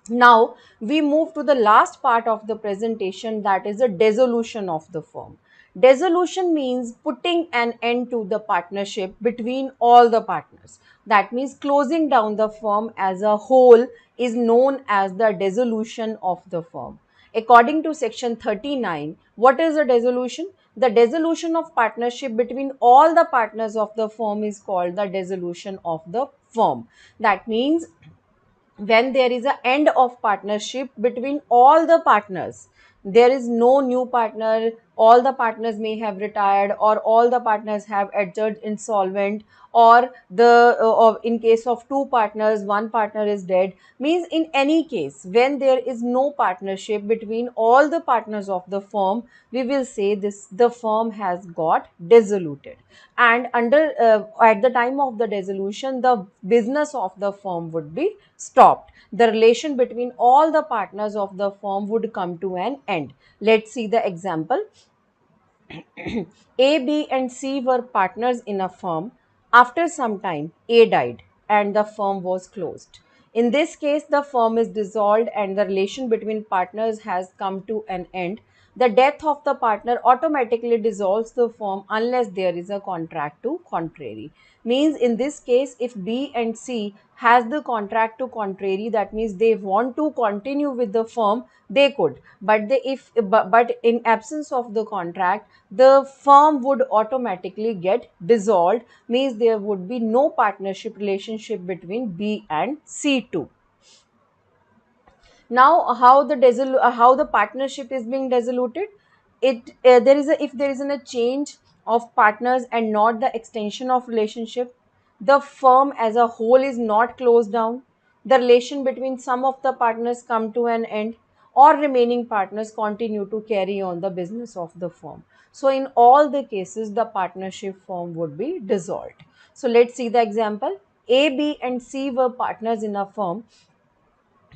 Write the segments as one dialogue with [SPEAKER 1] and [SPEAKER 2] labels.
[SPEAKER 1] Now we move to the last part of the presentation, that is the dissolution of the firm. Dissolution means putting an end to the partnership between all the partners. That means closing down the firm as a whole is known as the dissolution of the firm. According to section 39, what is a dissolution? The dissolution of partnership between all the partners of the firm is called the dissolution of the firm. That means when there is a end of partnership between all the partners, there is no new partner, all the partners may have retired, or all the partners have adjudged insolvent, or in case of two partners one partner is dead, means in any case when there is no partnership between all the partners of the firm, we will say this the firm has got dissoluted. And at the time of the dissolution, the business of the firm would be stopped. The relation between all the partners of the firm would come to an end. Let's see the example. A, B, and C were partners in a firm. After some time, A died and the firm was closed. In this case, the firm is dissolved and the relation between partners has come to an end. The death of the partner automatically dissolves the firm unless there is a contract to contrary. Means in this case, if B and C has the contract to contrary, that means they want to continue with the firm, they could. But in absence of the contract, the firm would automatically get dissolved. Means there would be no partnership relationship between B and C too. Now how the partnership is being dissoluted, it there is a if there is a change of partners and not the extension of relationship, the firm as a whole is not closed down, the relation between some of the partners come to an end, or remaining partners continue to carry on the business of the firm. So in all the cases the partnership firm would be dissolved. So let's see the example. A, B, and C were partners in a firm.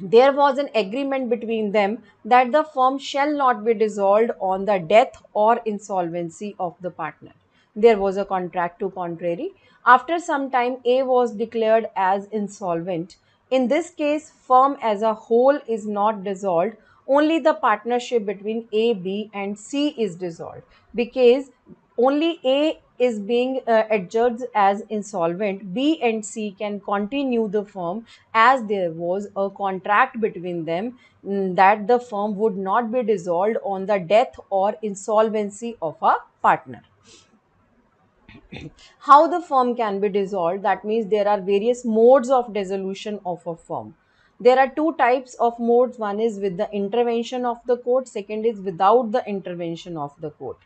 [SPEAKER 1] There was an agreement between them that the firm shall not be dissolved on the death or insolvency of the partner. There was a contract to contrary. After some time, A was declared as insolvent. In this case, firm as a whole is not dissolved. Only the partnership between A, B, and C is dissolved, because only A is being adjudged as insolvent. B and C can continue the firm as there was a contract between them, that the firm would not be dissolved on the death or insolvency of a partner. How the firm can be dissolved? That means there are various modes of dissolution of a firm. There are two types of modes. One is with the intervention of the court, second is without the intervention of the court.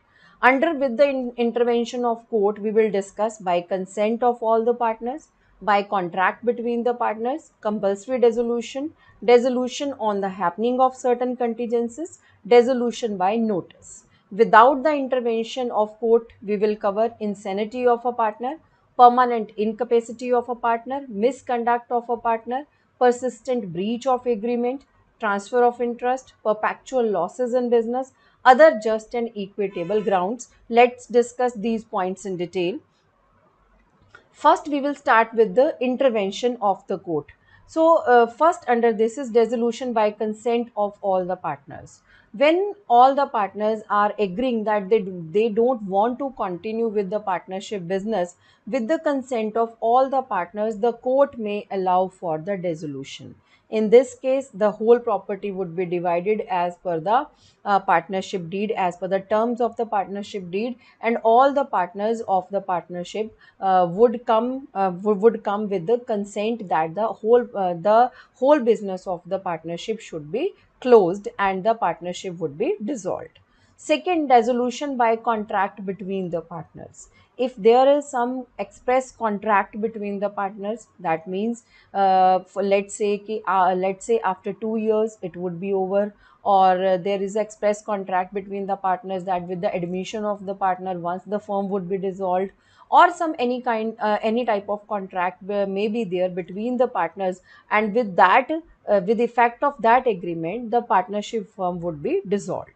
[SPEAKER 1] Under with the intervention of court, we will discuss by consent of all the partners, by contract between the partners, compulsory dissolution, dissolution on the happening of certain contingencies, dissolution by notice. Without the intervention of court, we will cover insanity of a partner, permanent incapacity of a partner, misconduct of a partner, persistent breach of agreement, transfer of interest, perpetual losses in business, other just and equitable grounds. Let's discuss these points in detail. First, we will start with the intervention of the court. So, first under this is dissolution by consent of all the partners. When all the partners are agreeing that they don't want to continue with the partnership business, with the consent of all the partners, the court may allow for the dissolution. In this case, the whole property would be divided as per the partnership deed, as per the terms of the partnership deed, and all the partners of the partnership would come with the consent that the whole business of the partnership should be closed and the partnership would be dissolved. Second, dissolution by contract between the partners. If there is some express contract between the partners, that means let's say after 2 years it would be over, or there is express contract between the partners that with the admission of the partner once the firm would be dissolved, or some any type of contract may be there between the partners, and with that with effect of that agreement the partnership firm would be dissolved.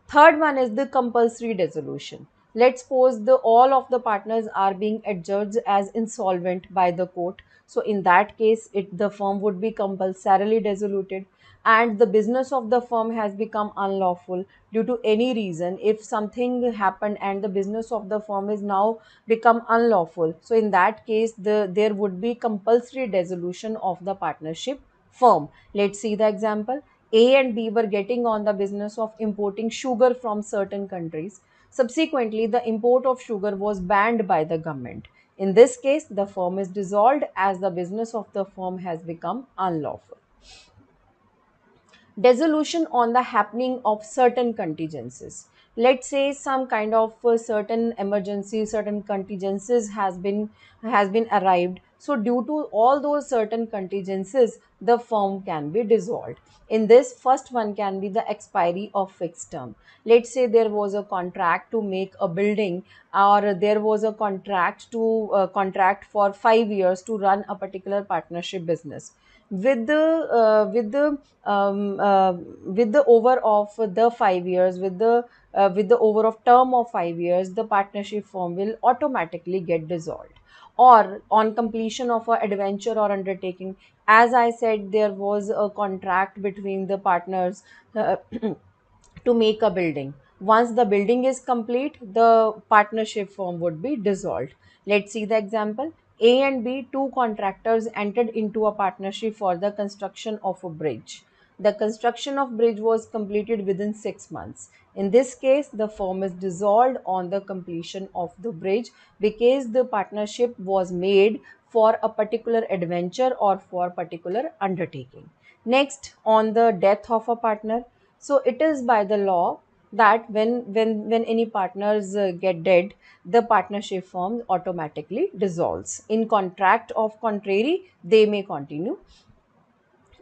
[SPEAKER 1] Third one is the compulsory dissolution. Let's suppose the all of the partners are being adjudged as insolvent by the court. So in that case, the firm would be compulsorily dissoluted, and the business of the firm has become unlawful due to any reason. If something happened and the business of the firm is now become unlawful, so in that case there would be compulsory dissolution of the partnership firm. Let's see the example. A and B were getting on the business of importing sugar from certain countries. Subsequently, the import of sugar was banned by the government. In this case, the firm is dissolved as the business of the firm has become unlawful. Dissolution on the happening of certain contingencies. Let's say some kind of certain emergency, certain contingencies has been arrived. So due to all those certain contingencies, the firm can be dissolved. In this, first one can be the expiry of fixed term. Let's say there was a contract to make a building, or there was a contract for 5 years to run a particular partnership business. With the over of the 5 years, with the over of term of 5 years, the partnership firm will automatically get dissolved. Or on completion of a adventure or undertaking, as I said, there was a contract between the partners uh, to make a building. Once the building is complete, the partnership firm would be dissolved. Let's see the example. A and B, two contractors, entered into a partnership for the construction of a bridge. The construction of bridge was completed within 6 months. In this case, the firm is dissolved on the completion of the bridge because the partnership was made for a particular adventure or for particular undertaking. Next, on the death of a partner. So it is by the law that when any partners get dead, the partnership firm automatically dissolves. In contract of contrary, they may continue.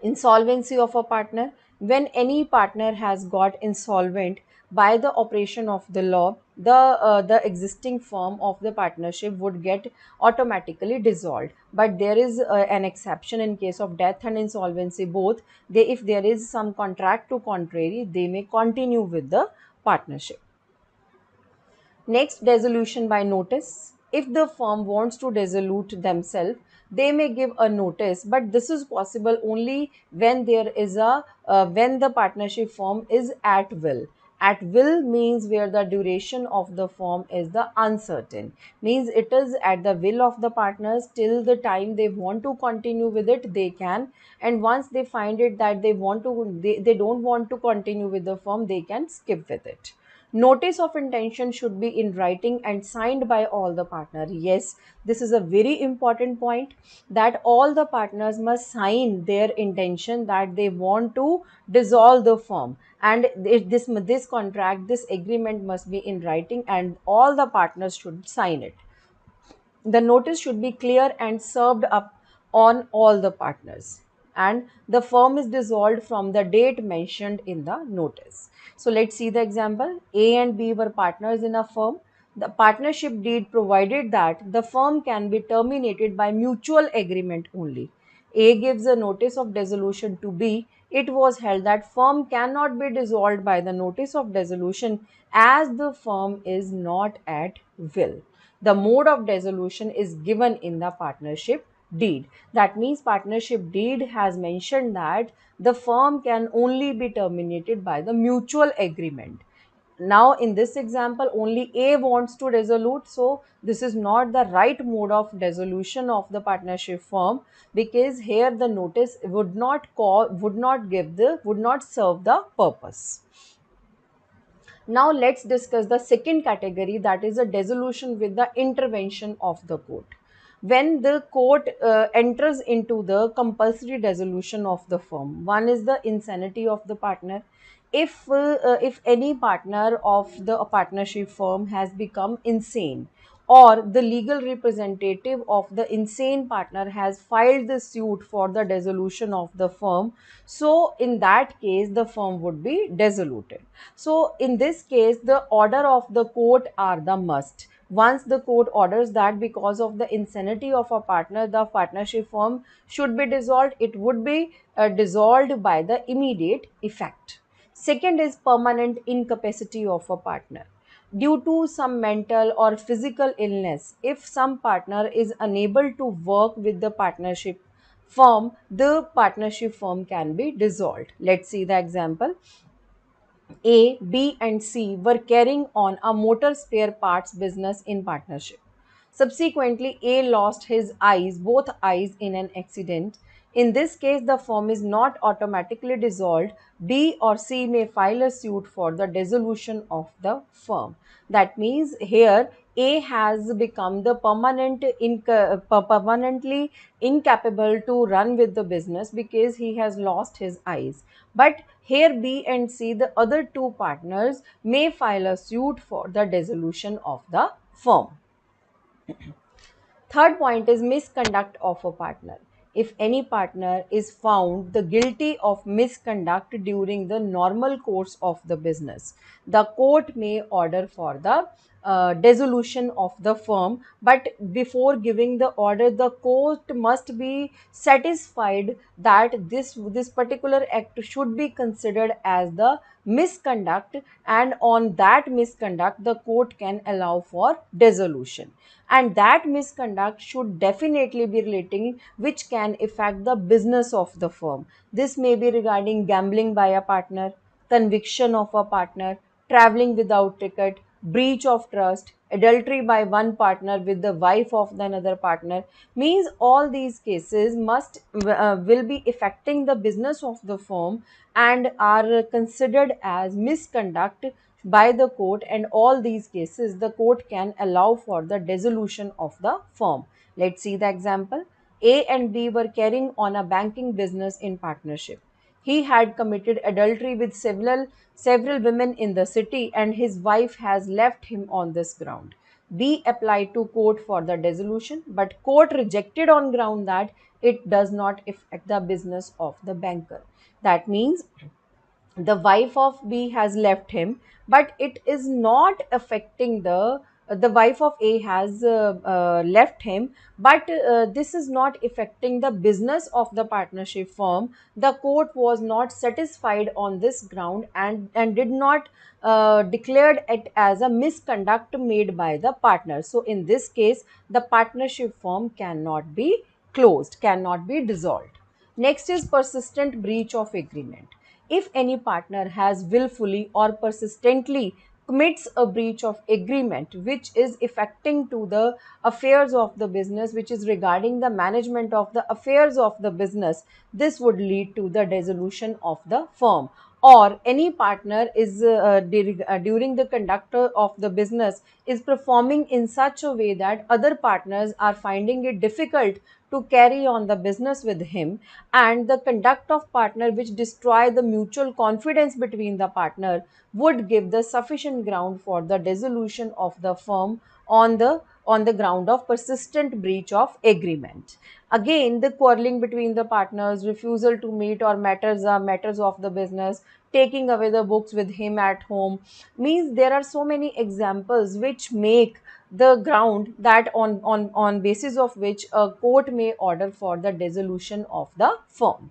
[SPEAKER 1] Insolvency of a partner. When any partner has got insolvent by the operation of the law, the existing firm of the partnership would get automatically dissolved. But there is an exception in case of death and insolvency both. They, if there is some contract to contrary, they may continue with the partnership. Next, dissolution by notice. If the firm wants to dissolve themselves, they may give a notice, but this is possible only when there is a when the partnership firm is at will. At will means where the duration of the firm is the uncertain. Means it is at the will of the partners till the time they want to continue with it, they can. And once they find it that they don't want to continue with the firm, they can skip with it. Notice of intention should be in writing and signed by all the partners. Yes, this is a very important point, that all the partners must sign their intention that they want to dissolve the firm, and this contract, this agreement must be in writing and all the partners should sign it. The notice should be clear and served up on all the partners, and the firm is dissolved from the date mentioned in the notice. So let's see the example. A and B were partners in a firm. The partnership deed provided that the firm can be terminated by mutual agreement only. A gives a notice of dissolution to B. It was held that firm cannot be dissolved by the notice of dissolution as the firm is not at will. The mode of dissolution is given in the partnership deed. That means partnership deed has mentioned that the firm can only be terminated by the mutual agreement. Now in this example, only A wants to dissolve, so this is not the right mode of dissolution of the partnership firm, because here the notice would not serve the purpose. Now let's discuss the second category, that is a dissolution with the intervention of the court. When the court enters into the compulsory dissolution of the firm, one is the insanity of the partner. If any partner of the partnership firm has become insane, or the legal representative of the insane partner has filed the suit for the dissolution of the firm, so in that case the firm would be dissoluted. So in this case, the order of the court are the must. Once the court orders that because of the insanity of a partner, the partnership firm should be dissolved, it would be dissolved by the immediate effect. Second is permanent incapacity of a partner. due to some mental or physical illness. If some partner is unable to work with the partnership firm, the partnership firm can be dissolved. Let's see the example. A, B, and C were carrying on a motor spare parts business in partnership. Subsequently, A lost his eyes, both eyes, in an accident. In this case, the firm is not automatically dissolved. B or C may file a suit for the dissolution of the firm. That means here A has become the permanently incapable to run with the business because he has lost his eyes. But here B and C, the other two partners, may file a suit for the dissolution of the firm. Third point is misconduct of a partner. If any partner is found the guilty of misconduct during the normal course of the business, the court may order for the dissolution of the firm. But before giving the order, the court must be satisfied that this particular act should be considered as the misconduct, and on that misconduct the court can allow for dissolution. And that misconduct should definitely be relating which can affect the business of the firm. This may be regarding gambling by a partner, conviction of a partner, traveling without ticket, breach of trust, adultery by one partner with the wife of the another partner. Means all these cases must will be affecting the business of the firm and are considered as misconduct by the court, and all these cases the court can allow for the dissolution of the firm. Let's see the example. A and B were carrying on a banking business in partnership. He had committed adultery with several women in the city, and his wife has left him on this ground. B applied to court for the dissolution, but court rejected on ground that it does not affect the business of the banker. That means the wife of B has left him, but it is not affecting the wife of A has left him, but this is not affecting the business of the partnership firm. The court was not satisfied on this ground and did not declared it as a misconduct made by the partner. So in this case, the partnership firm cannot be closed, cannot be dissolved. Next is persistent breach of agreement. If any partner has willfully or persistently commits a breach of agreement which is affecting to the affairs of the business, which is regarding the management of the affairs of the business, this would lead to the dissolution of the firm. Or any partner is during the conduct of the business is performing in such a way that other partners are finding it difficult to carry on the business with him, and the conduct of partner which destroy the mutual confidence between the partner would give the sufficient ground for the dissolution of the firm on the ground of persistent breach of agreement. Again, the quarreling between the partners, refusal to meet or matters of the business, taking away the books with him at home, means there are so many examples which make the ground that on basis of which a court may order for the dissolution of the firm.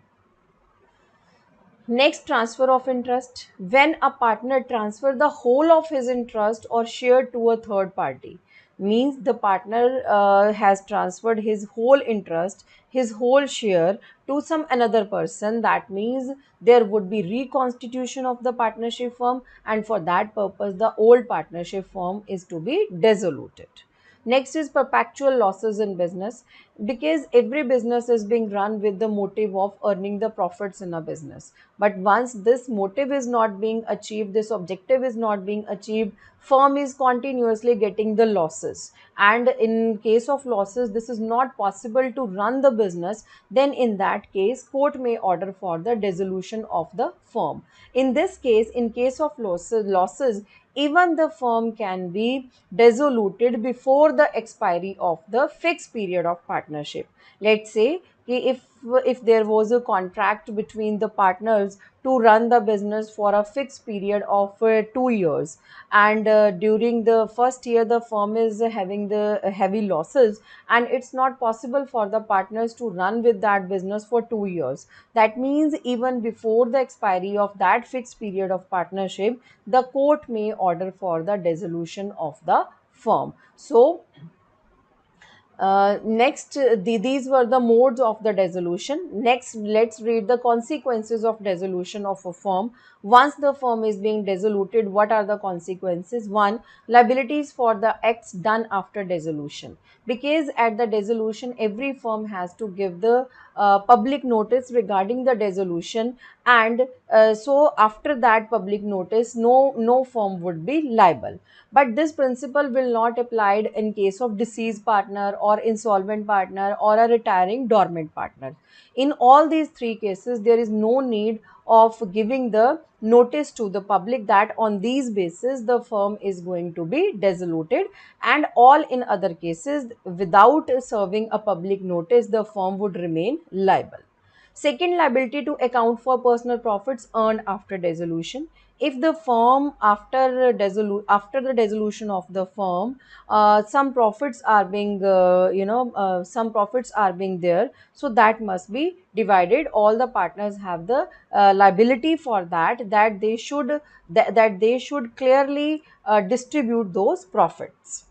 [SPEAKER 1] Next, transfer of interest. When a partner transfer the whole of his interest or share to a third party, means the partner has transferred his whole interest, his whole share to some another person. That means there would be reconstitution of the partnership firm, and for that purpose the old partnership firm is to be dissoluted. Next is perpetual losses in business, because every business is being run with the motive of earning the profits in a business. But once this motive is not being achieved, this objective is not being achieved, firm is continuously getting the losses. And in case of losses, this is not possible to run the business, then in that case, court may order for the dissolution of the firm. In this case, in case of losses, even the firm can be dissoluted before the expiry of the fixed period of partnership. Let's say कि if there was a contract between the partners to run the business for a fixed period of 2 years, and during the first year the firm is having the heavy losses, and it's not possible for the partners to run with that business for 2 years. That means even before the expiry of that fixed period of partnership, the court may order for the dissolution of the firm. So next, these were the modes of the dissolution. Next, let's read the consequences of dissolution of a firm. Once the firm is being dissoluted, what are the consequences? One, liabilities for the acts done after dissolution. Because at the dissolution, every firm has to give the public notice regarding the dissolution, and so after that public notice, no firm would be liable. But this principle will not applied in case of deceased partner or insolvent partner or a retiring dormant partner. In all these three cases, there is no need of giving the notice to the public that on these basis the firm is going to be dissoluted, and all in other cases without serving a public notice the firm would remain liable. Second, liability to account for personal profits earned after dissolution. If the firm after the dissolution of the firm, some profits are being some profits are being there, so that must be divided. All the partners have the liability for that that they should clearly distribute those profits.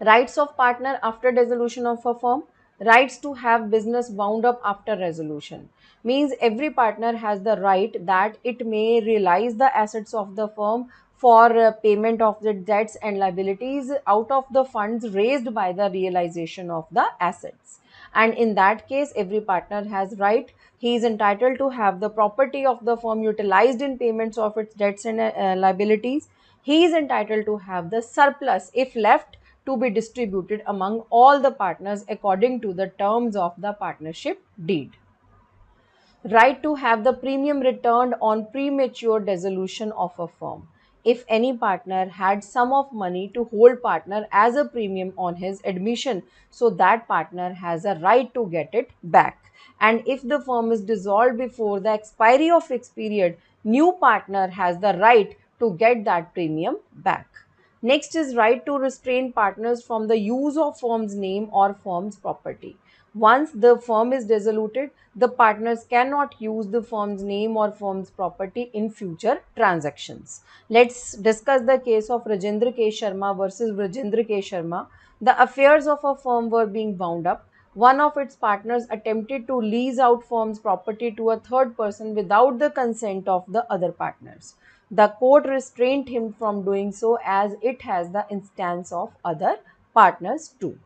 [SPEAKER 1] Rights of partner after dissolution of a firm. Rights to have business wound up after resolution means every partner has the right that it may realize the assets of the firm for payment of the debts and liabilities out of the funds raised by the realization of the assets. And in that case, every partner has right. He is entitled to have the property of the firm utilized in payments of its debts and liabilities. He is entitled to have the surplus, if left, to be distributed among all the partners according to the terms of the partnership deed. Right to have the premium returned on premature dissolution of a firm. If any partner had sum of money to hold partner as a premium on his admission, so that partner has a right to get it back. And if the firm is dissolved before the expiry of fixed period, new partner has the right to get that premium back. Next is right to restrain partners from the use of firm's name or firm's property. Once the firm is dissoluted, the partners cannot use the firm's name or firm's property in future transactions. Let's discuss the case of Rajendra K. Sharma versus Rajendra K. Sharma. The affairs of a firm were being wound up. One of its partners attempted to lease out firm's property to a third person without the consent of the other partners. The court restrained him from doing so as it has the instance of other partners too.